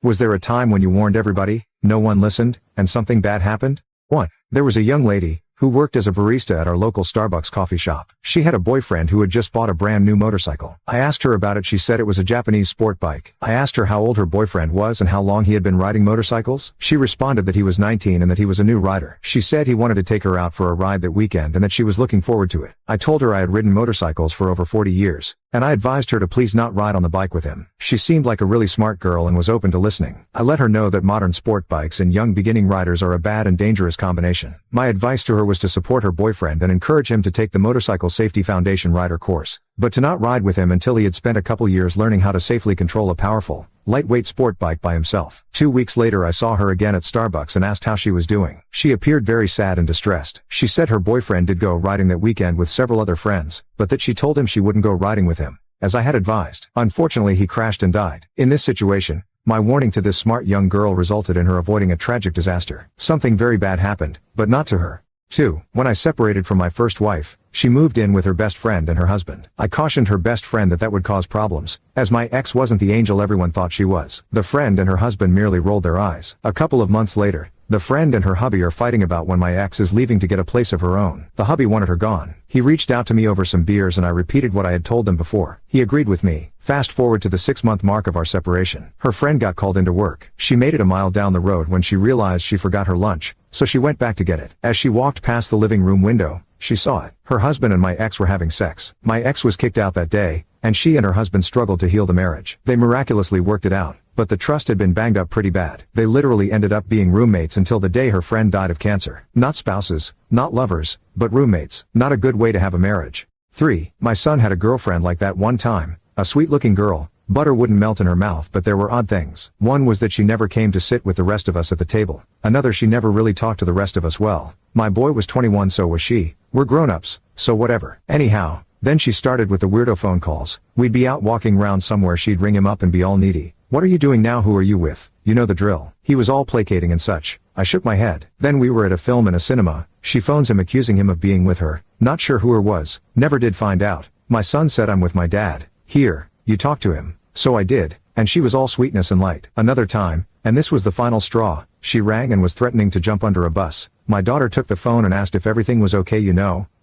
Was there a time when you warned everybody, no one listened, and something bad happened? 1. There was a young lady who worked as a barista at our local Starbucks coffee shop. She had a boyfriend who had just bought a brand new motorcycle. I asked her about it. She said it was a Japanese sport bike. I asked her how old her boyfriend was and how long he had been riding motorcycles. She responded that he was 19 and that he was a new rider. She said he wanted to take her out for a ride that weekend and that she was looking forward to it. I told her I had ridden motorcycles for over 40 years, and I advised her to please not ride on the bike with him. She seemed like a really smart girl and was open to listening. I let her know that modern sport bikes and young beginning riders are a bad and dangerous combination. My advice to her was to support her boyfriend and encourage him to take the Motorcycle Safety Foundation rider course, but to not ride with him until he had spent a couple years learning how to safely control a powerful, lightweight sport bike by himself. 2 weeks later I saw her again at Starbucks and asked how she was doing. She appeared very sad and distressed. She said her boyfriend did go riding that weekend with several other friends, but that she told him she wouldn't go riding with him, as I had advised. Unfortunately, he crashed and died. In this situation, my warning to this smart young girl resulted in her avoiding a tragic disaster. Something very bad happened, but not to her. 2. When I separated from my first wife, she moved in with her best friend and her husband. I cautioned her best friend that would cause problems, as my ex wasn't the angel everyone thought she was. The friend and her husband merely rolled their eyes. A couple of months later, the friend and her hubby are fighting about when my ex is leaving to get a place of her own. The hubby wanted her gone. He reached out to me over some beers and I repeated what I had told them before. He agreed with me. Fast forward to the 6-month mark of our separation. Her friend got called into work. She made it a mile down the road when she realized she forgot her lunch, so she went back to get it. As she walked past the living room window, she saw it. Her husband and my ex were having sex. My ex was kicked out that day, and she and her husband struggled to heal the marriage. They miraculously worked it out, but the trust had been banged up pretty bad. They literally ended up being roommates until the day her friend died of cancer. Not spouses, not lovers, but roommates. Not a good way to have a marriage. 3. My son had a girlfriend like that one time, a sweet-looking girl. Butter wouldn't melt in her mouth, but there were odd things. One was that she never came to sit with the rest of us at the table. Another, she never really talked to the rest of us well. My boy was 21, so was she. We're grown-ups, so whatever. Anyhow, then she started with the weirdo phone calls. We'd be out walking round somewhere, she'd ring him up and be all needy. What are you doing now? Who are you with? You know the drill. He was all placating and such. I shook my head. Then we were at a film in a cinema. She phones him accusing him of being with her. Not sure who her was. Never did find out. My son said, I'm with my dad. Here, you talk to him. So I did, and she was all sweetness and light. Another time, and this was the final straw, she rang and was threatening to jump under a bus. My daughter took the phone and asked if everything was okay.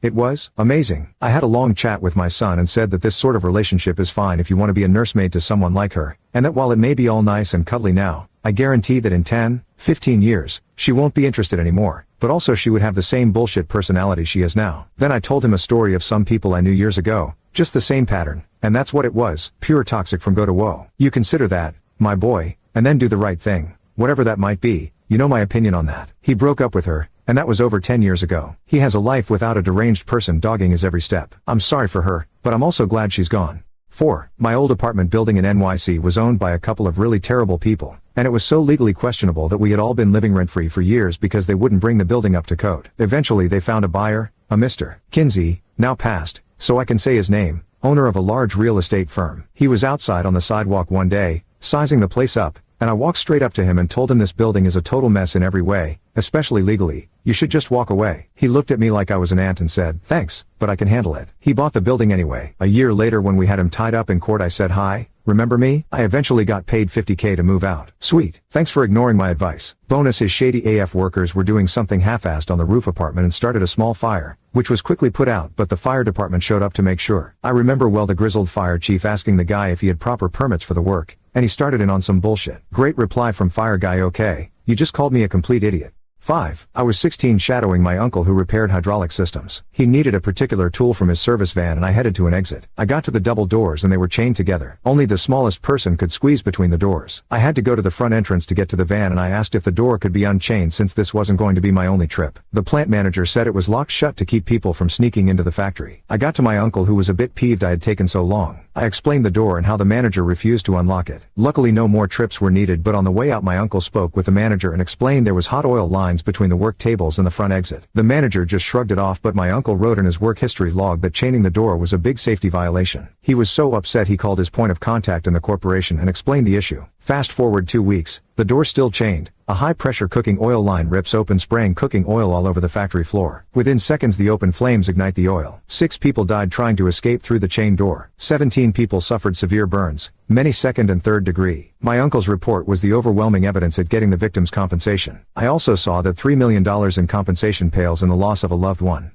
It was amazing. I had a long chat with my son and said that this sort of relationship is fine if you want to be a nursemaid to someone like her, and that while it may be all nice and cuddly now, I guarantee that in 10, 15 years, she won't be interested anymore, but also she would have the same bullshit personality she has now. Then I told him a story of some people I knew years ago, just the same pattern, and that's what it was, pure toxic from go to woe. You consider that, my boy, and then do the right thing, whatever that might be. You know my opinion on that. He broke up with her, and that was over 10 years ago. He has a life without a deranged person dogging his every step. I'm sorry for her, but I'm also glad she's gone. 4. My old apartment building in NYC was owned by a couple of really terrible people, and it was so legally questionable that we had all been living rent-free for years because they wouldn't bring the building up to code. Eventually they found a buyer, a Mr. Kinsey, now passed, so I can say his name, owner of a large real estate firm. He was outside on the sidewalk one day, sizing the place up, and I walked straight up to him and told him this building is a total mess in every way, especially legally. You should just walk away. He looked at me like I was an ant and said, thanks, but I can handle it. He bought the building anyway. A year later when we had him tied up in court I said, hi, remember me? I eventually got paid $50K to move out. Sweet. Thanks for ignoring my advice. Bonus is shady AF workers were doing something half-assed on the roof apartment and started a small fire, which was quickly put out, but the fire department showed up to make sure. I remember well the grizzled fire chief asking the guy if he had proper permits for the work, and he started in on some bullshit. Great reply from fire guy, okay, you just called me a complete idiot. 5. I was 16 shadowing my uncle who repaired hydraulic systems. He needed a particular tool from his service van and I headed to an exit. I got to the double doors and they were chained together. Only the smallest person could squeeze between the doors. I had to go to the front entrance to get to the van and I asked if the door could be unchained since this wasn't going to be my only trip. The plant manager said it was locked shut to keep people from sneaking into the factory. I got to my uncle who was a bit peeved I had taken so long. I explained the door and how the manager refused to unlock it. Luckily no more trips were needed, but on the way out my uncle spoke with the manager and explained there was hot oil lines between the work tables and the front exit. The manager just shrugged it off, but my uncle wrote in his work history log that chaining the door was a big safety violation. He was so upset he called his point of contact in the corporation and explained the issue. Fast forward 2 weeks, the door still chained. A high-pressure cooking oil line rips open, spraying cooking oil all over the factory floor. Within seconds, the open flames ignite the oil. 6 people died trying to escape through the chain door. 17 people suffered severe burns, many second and third degree. My uncle's report was the overwhelming evidence at getting the victims' compensation. I also saw that $3 million in compensation pales in the loss of a loved one.